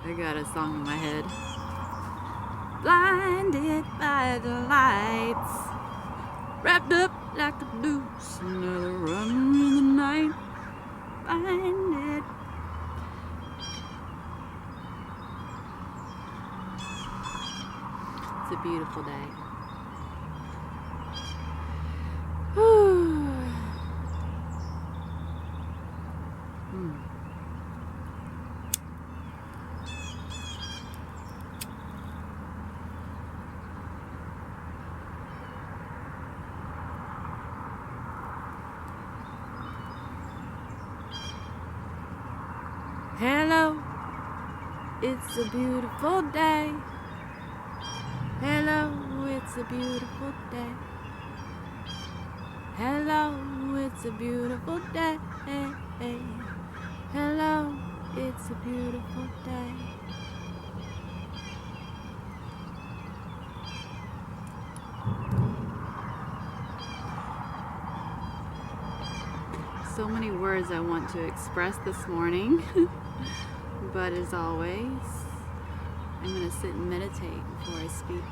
I got a song in my head. Blinded by the lights, wrapped up like a noose, another runner in the night. Blinded. It's a beautiful day. Hello, it's a beautiful day. Hello, it's a beautiful day. Hello, it's a beautiful day. Hello, it's a beautiful day. So many words I want to express this morning. But as always, I'm going to sit and meditate before I speak.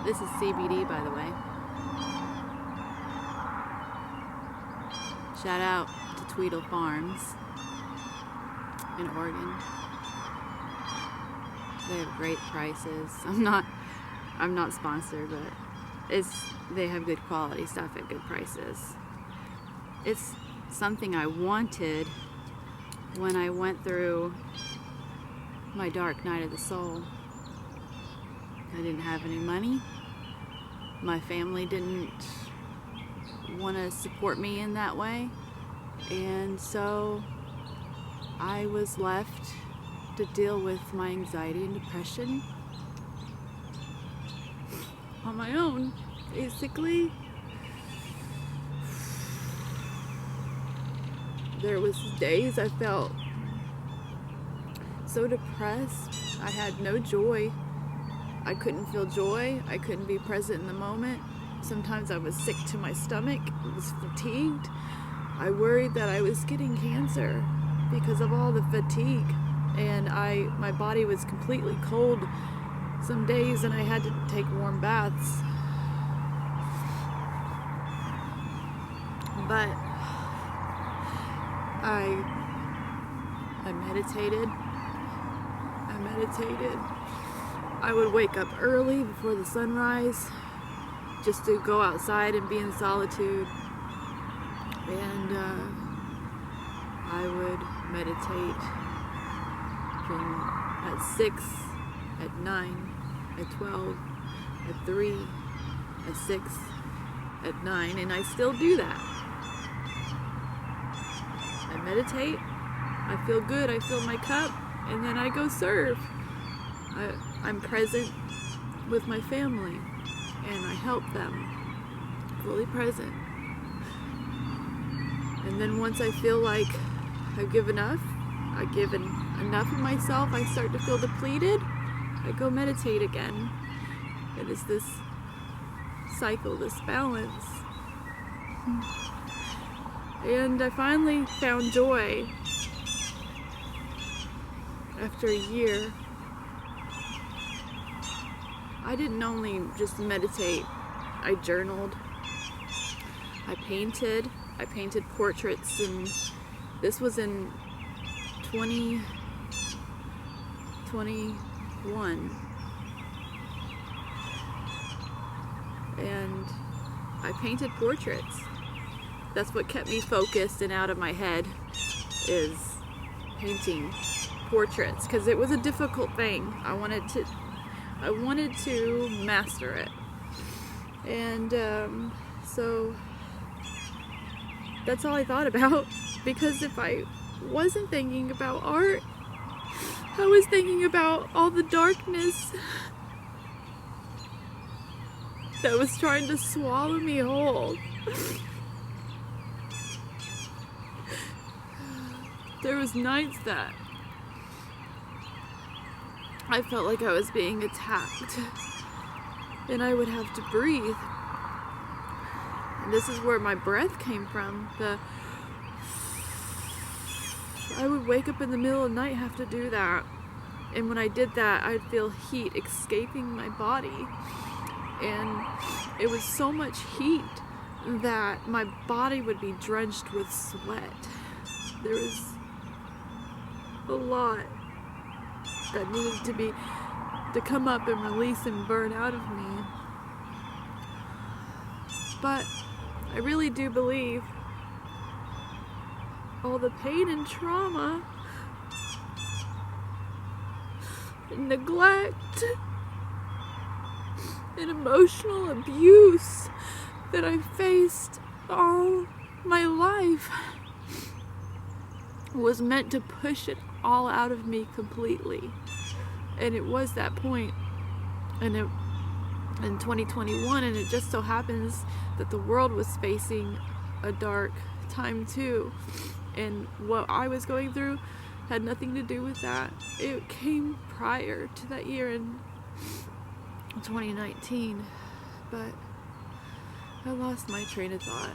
This is CBD, by the way. Shout out to Tweedle Farms in Oregon. They have great prices. I'm not sponsored, but they have good quality stuff at good prices. It's something I wanted when I went through my dark night of the soul. I didn't have any money. My family didn't want to support me in that way, and so I was left to deal with my anxiety and depression on my own, basically. There was days I felt so depressed. I had no joy. I couldn't feel joy. I couldn't be present in the moment. Sometimes I was sick to my stomach. I was fatigued. I worried that I was getting cancer because of all the fatigue, and my body was completely cold some days, and I had to take warm baths. But I meditated. I would wake up early before the sunrise just to go outside and be in solitude, and I would meditate at 6, at 9, at 12, at 3, at 6, at 9, and I still do that. I meditate, I feel good, I fill my cup, and then I go serve. I'm present with my family, and I help them, fully present. And then once I feel like I've given enough, enough of myself, I start to feel depleted, I go meditate again. And it's this cycle, this balance. And I finally found joy after a year. I didn't only just meditate, I journaled, I painted portraits, and this was in 2021. And I painted portraits. That's what kept me focused and out of my head, is painting portraits, because it was a difficult thing. I wanted to master it. And so that's all I thought about, because if I wasn't thinking about art, I was thinking about all the darkness that was trying to swallow me whole. There was nights that I felt like I was being attacked, and I would have to breathe. And this is where my breath came from. I would wake up in the middle of the night, have to do that. And when I did that, I'd feel heat escaping my body. And it was so much heat that my body would be drenched with sweat. There was a lot that needed to come up and release and burn out of me. But I really do believe all the pain and trauma and neglect and emotional abuse that I faced all my life was meant to push it all out of me completely. And it was that point in 2021, and it just so happens that the world was facing a dark time too. And what I was going through had nothing to do with that. It came prior to that year in 2019, but I lost my train of thought.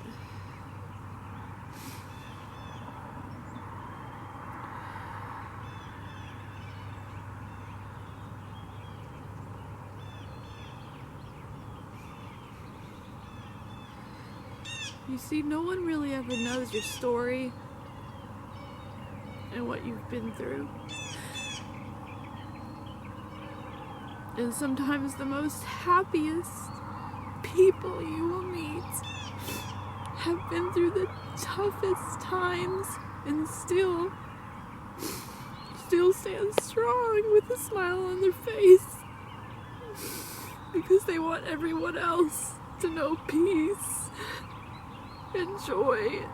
You see, no one really ever knows your story and what you've been through. And sometimes the most happiest people you will meet have been through the toughest times and still stand strong with a smile on their face because they want everyone else to know peace and joy.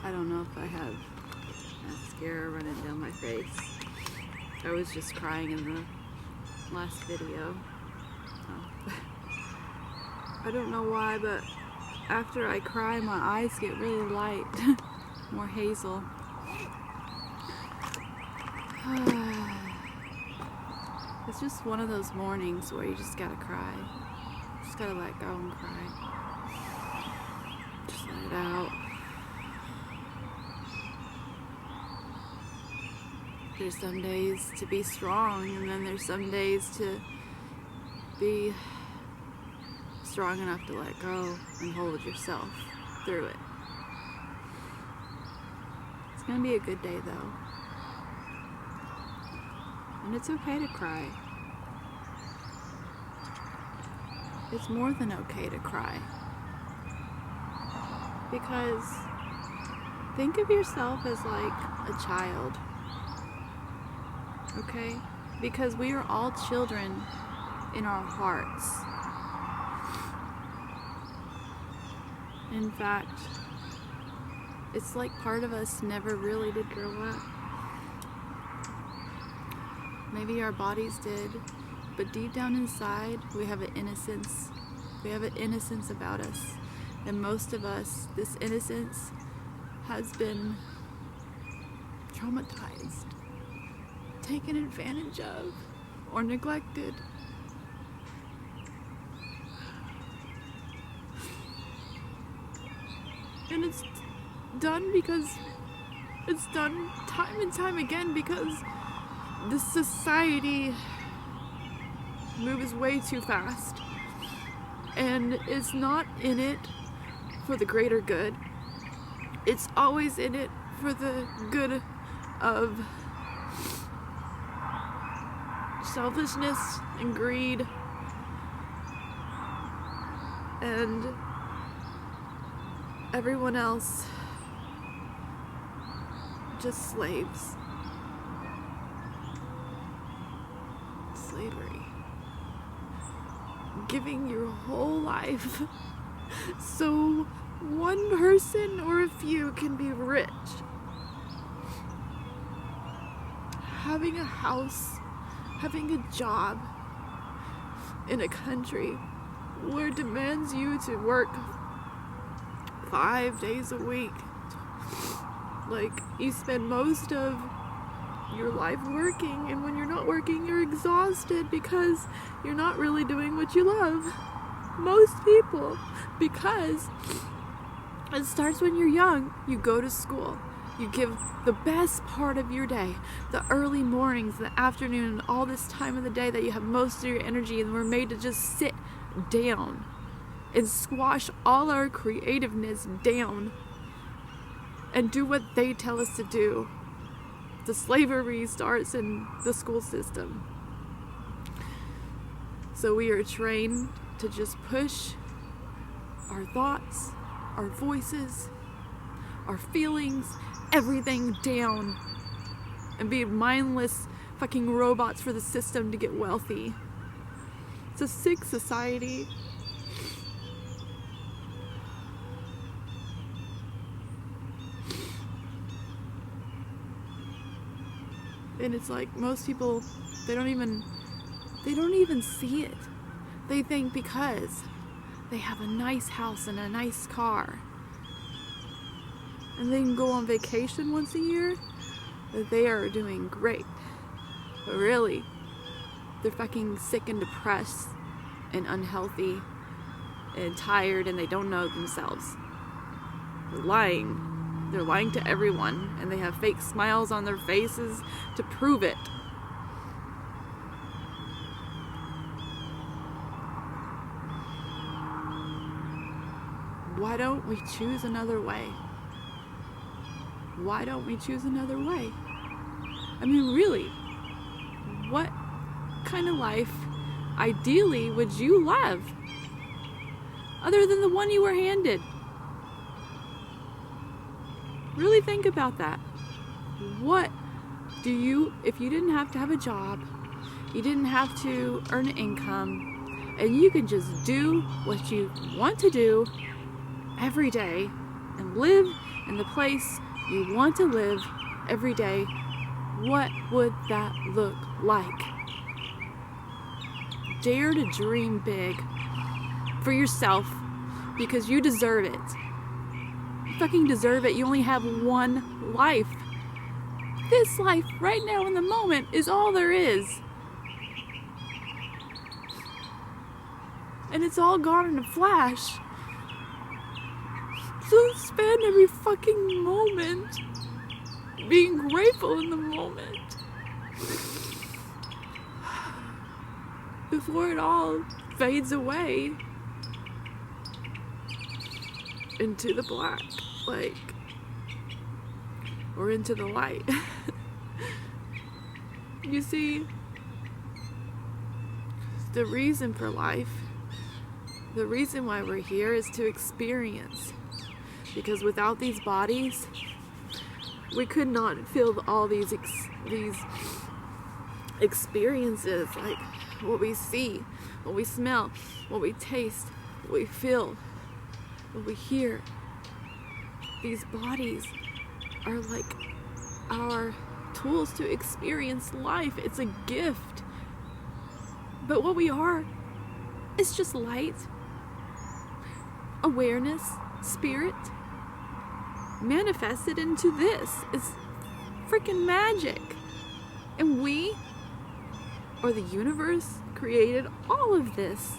I don't know if I have mascara running down my face. I was just crying in the last video. Oh. I don't know why, but after I cry, my eyes get really light, more hazel. It's just one of those mornings where you just gotta cry. Just gotta let go and cry. Just let it out. There's some days to be strong, and then there's some days to be strong enough to let go and hold yourself through it. It's gonna be a good day though. And it's okay to cry. It's more than okay to cry. Because think of yourself as like a child. Okay? Because we are all children in our hearts. In fact, it's like part of us never really did grow up. Maybe our bodies did, but deep down inside, we have an innocence. We have an innocence about us. And most of us, this innocence has been traumatized, taken advantage of, or neglected. And it's done because it's done time and time again because the society moves way too fast, and is not in it for the greater good. It's always in it for the good of selfishness and greed and everyone else just slaves. Slavery. Giving your whole life so one person or a few can be rich. Having a house, having a job in a country where it demands you to work 5 days a week. Like, you spend most of your life working, and when you're not working, you're exhausted because you're not really doing what you love. Most people, because it starts when you're young. You go to school. You give the best part of your day, the early mornings, the afternoon, and all this time of the day that you have most of your energy, and we're made to just sit down and squash all our creativeness down and do what they tell us to do. The slavery starts in the school system. So we are trained to just push our thoughts, our voices, our feelings, everything down and be mindless fucking robots for the system to get wealthy. It's a sick society. And it's like most people, they don't even see it. They think because they have a nice house and a nice car and they can go on vacation once a year, that they are doing great. But really, they're fucking sick and depressed and unhealthy and tired, and they don't know themselves. They're lying. They're lying to everyone, and they have fake smiles on their faces to prove it. Why don't we choose another way? Why don't we choose another way? I mean, really, what kind of life, ideally, would you love? Other than the one you were handed? Really think about that. What do you, if you didn't have to have a job, you didn't have to earn an income, and you can just do what you want to do every day and live in the place you want to live every day, what would that look like? Dare to dream big for yourself, because you deserve it. You fucking deserve it. You only have one life. This life right now in the moment is all there is. And it's all gone in a flash. So spend every fucking moment being grateful in the moment before it all fades away into the black, like, or into the light. You see, the reason for life, the reason why we're here is to experience. Because without these bodies, we could not feel all these experiences, like what we see, what we smell, what we taste, what we feel, what we hear. These bodies are like our tools to experience life. It's a gift. But what we are is just light, awareness, spirit, manifested into this. It's freaking magic. And we, or the universe, created all of this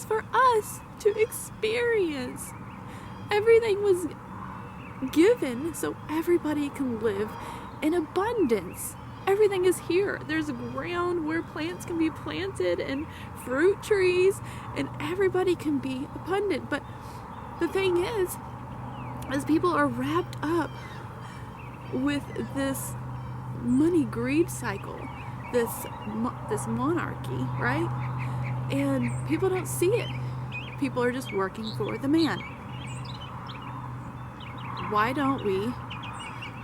for us to experience. Everything was given so everybody can live in abundance. Everything is here. There's a ground where plants can be planted and fruit trees, and everybody can be abundant. But the thing is people are wrapped up with this money greed cycle, this monarchy, right? And people don't see it. People are just working for the man. Why don't we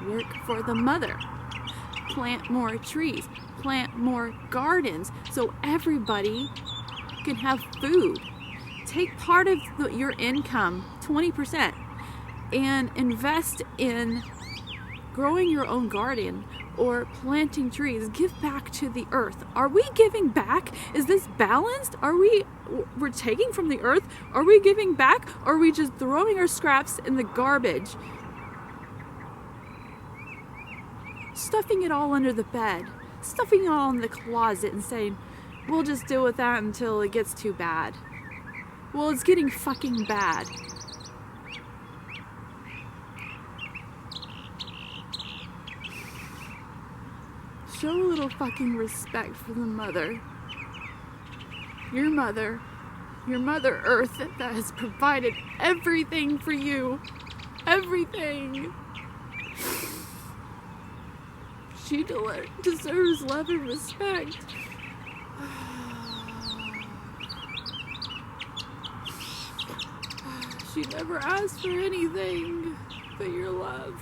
work for the mother? Plant more trees, plant more gardens, so everybody can have food. Take part of your income, 20%, and invest in growing your own garden or planting trees. Give back to the earth. Are we giving back? Is this balanced? We're taking from the earth? Are we giving back? Or are we just throwing our scraps in the garbage? Stuffing it all under the bed, stuffing it all in the closet and saying, we'll just deal with that until it gets too bad. Well, it's getting fucking bad. Show a little fucking respect for the mother. Your mother Earth, that has provided everything for you. Everything. She deserves love and respect. She never asked for anything but your love.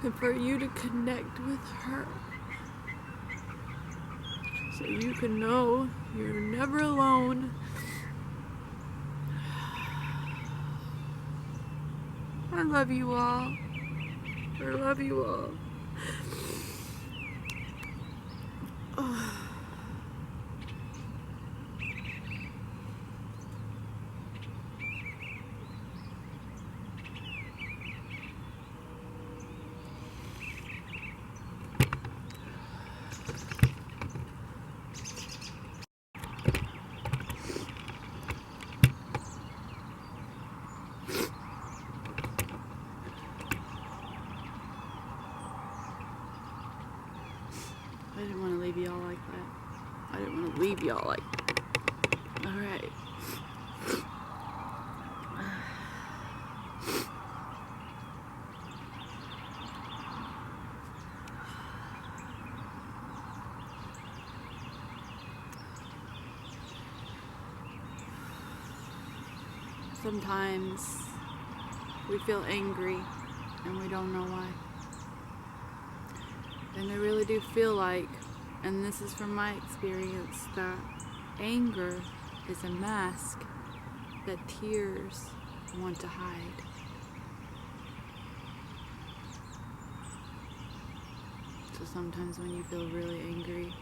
And for you to connect with her. So you can know you're never alone. I love you all. I love you all. Oh. I didn't want to leave y'all like that. I didn't want to leave y'all like that. Alright. Sometimes we feel angry and we don't know why. And I really do feel like, and this is from my experience, that anger is a mask that tears want to hide. So sometimes when you feel really angry,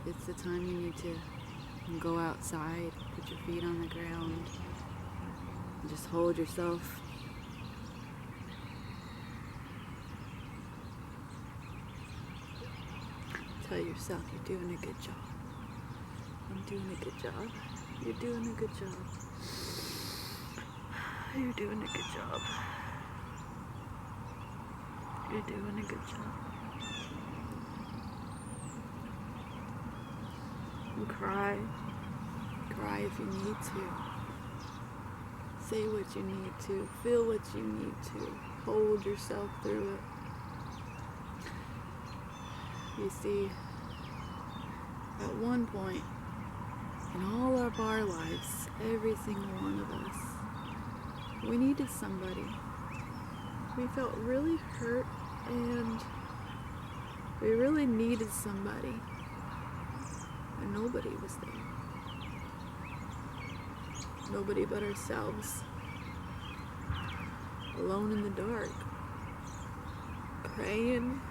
it's the time you need to go outside, put your feet on the ground, and just hold yourself. Tell yourself you're doing a good job. I'm doing a good job. You're doing a good job. You're doing a good job. You're doing a good job. And cry. Cry if you need to. Say what you need to. Feel what you need to. Hold yourself through it. You see, at one point in all of our lives, every single one of us, we needed somebody. We felt really hurt and we really needed somebody, and nobody was there. Nobody but ourselves, alone in the dark, praying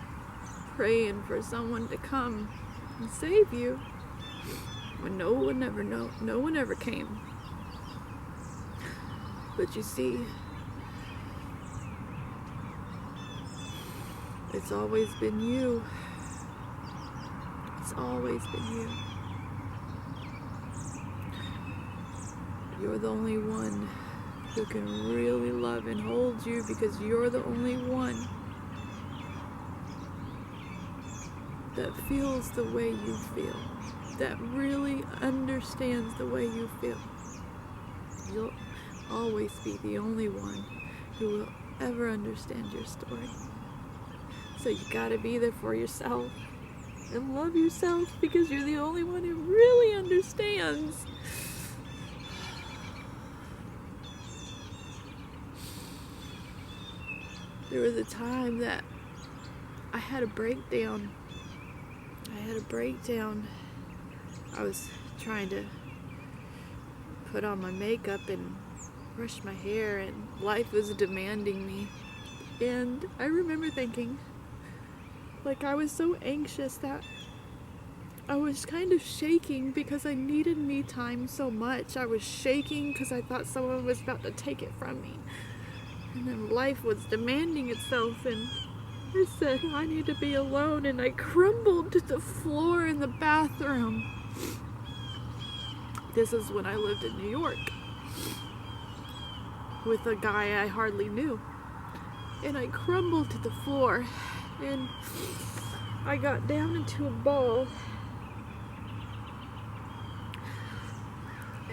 for someone to come and save you when no one ever came. But you see, it's always been you. It's always been you. You're the only one who can really love and hold you, because you're the only one that feels the way you feel, that really understands the way you feel. You'll always be the only one who will ever understand your story. So you gotta be there for yourself and love yourself, because you're the only one who really understands. There was a time that I had a breakdown. I was trying to put on my makeup and brush my hair, and life was demanding me. And I remember thinking, like, I was so anxious that I was kind of shaking because I needed me time so much. I was shaking because I thought someone was about to take it from me. And then life was demanding itself, and I said, I need to be alone, and I crumbled to the floor in the bathroom. This is when I lived in New York with a guy I hardly knew. And I crumbled to the floor, and I got down into a ball.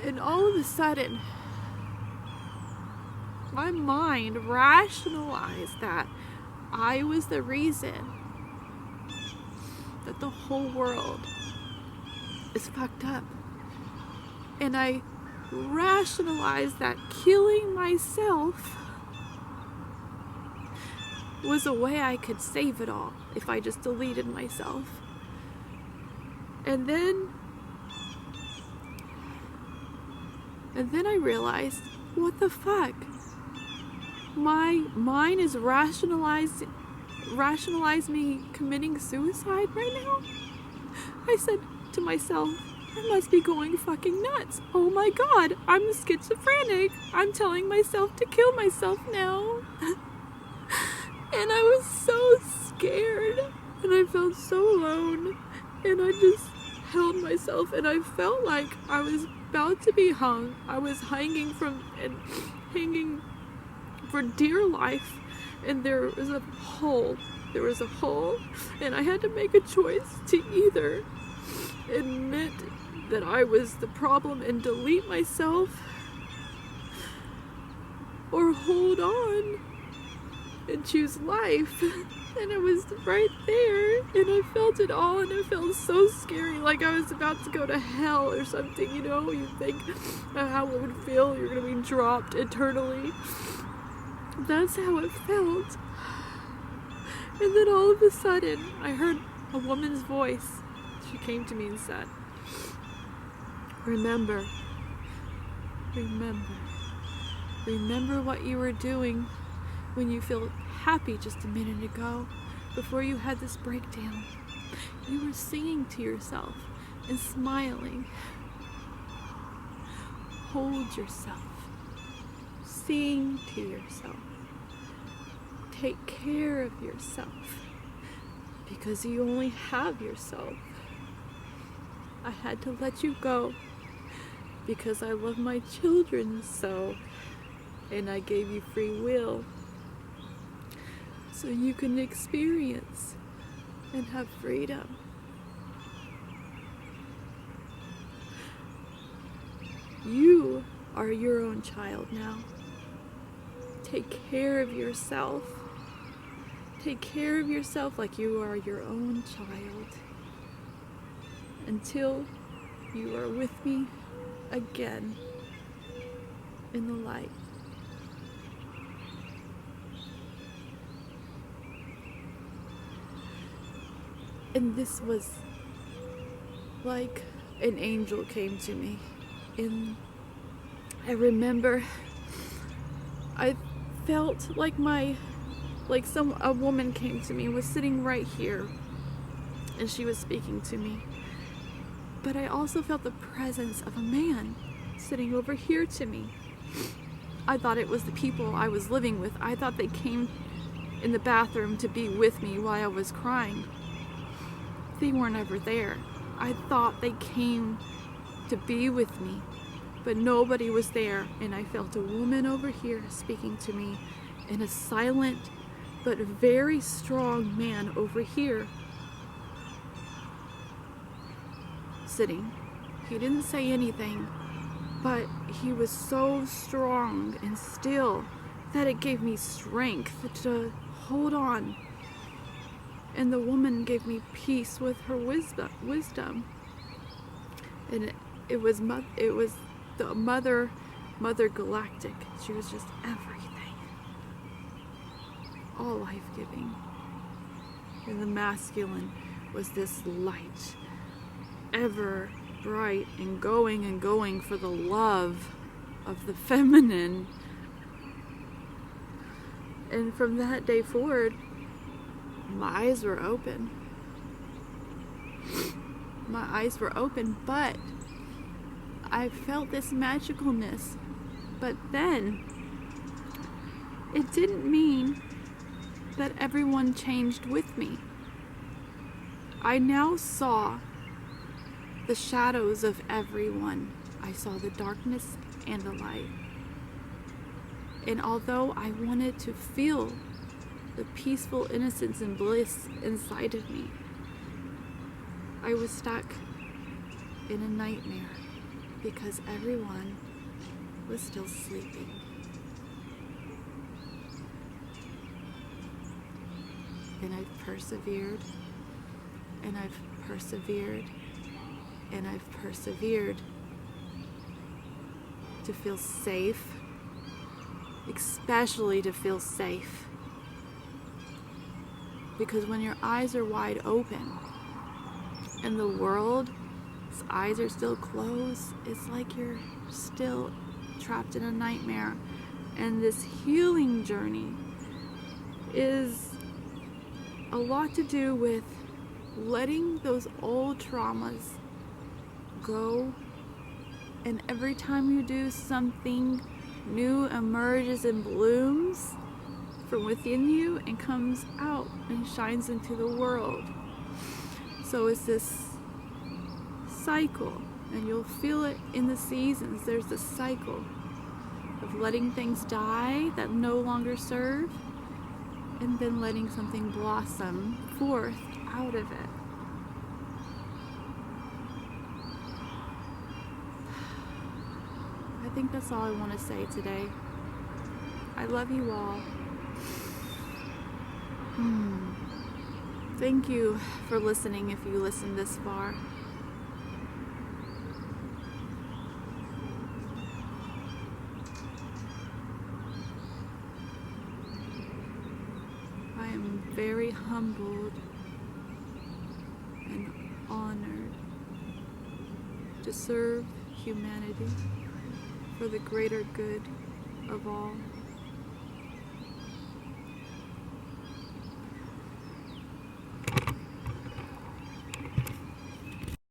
And all of a sudden, my mind rationalized that I was the reason that the whole world is fucked up. And I rationalized that killing myself was a way I could save it all if I just deleted myself. And then I realized, what the fuck? My mind is rationalize me committing suicide right now? I said to myself, I must be going fucking nuts. Oh my god, I'm schizophrenic. I'm telling myself to kill myself now. And I was so scared, and I felt so alone, and I just held myself, and I felt like I was about to be hung. I was hanging for dear life, and there was a hole, and I had to make a choice to either admit that I was the problem and delete myself, or hold on and choose life. And it was right there, and I felt it all, and it felt so scary, like I was about to go to hell or something, you know? You think how it would feel, you're gonna be dropped eternally. That's how it felt. And then all of a sudden, I heard a woman's voice. She came to me and said, remember what you were doing when you felt happy just a minute ago, before you had this breakdown. You were singing to yourself and smiling. Hold yourself. Sing to yourself. Take care of yourself, because you only have yourself. I had to let you go because I love my children so, and I gave you free will so you can experience and have freedom. You are your own child now. Take care of yourself. Take care of yourself like you are your own child, until you are with me again in the light. And this was like an angel came to me. And I remember I felt like a woman came to me and was sitting right here, and she was speaking to me. But I also felt the presence of a man sitting over here to me. I thought it was the people I was living with. I thought they came in the bathroom to be with me while I was crying. They weren't ever there. I thought they came to be with me, but nobody was there. And I felt a woman over here speaking to me, and a silent but very strong man over here. sitting. He didn't say anything, but he was so strong and still that it gave me strength to hold on. And the woman gave me peace with her wisdom. And it was the Mother Galactic. She was just everything, all life-giving. And the masculine was this light, ever bright and going for the love of the feminine. And from that day forward, my eyes were open. My eyes were open, but I felt this magicalness. But then, it didn't mean that everyone changed with me. I now saw the shadows of everyone. I saw the darkness and the light. And although I wanted to feel the peaceful innocence and bliss inside of me, I was stuck in a nightmare because everyone was still sleeping. And I've persevered, and I've persevered, and I've persevered to feel safe, especially to feel safe. Because when your eyes are wide open and the world's eyes are still closed, it's like you're still trapped in a nightmare. And this healing journey is a lot to do with letting those old traumas go. And every time you do, something new emerges and blooms from within you and comes out and shines into the world. So it's this cycle, and you'll feel it in the seasons. There's this cycle of letting things die that no longer serve, and then letting something blossom forth out of it. I think that's all I want to say today. I love you all. Thank you for listening if you listened this far. I am very humbled and honored to serve humanity for the greater good of all.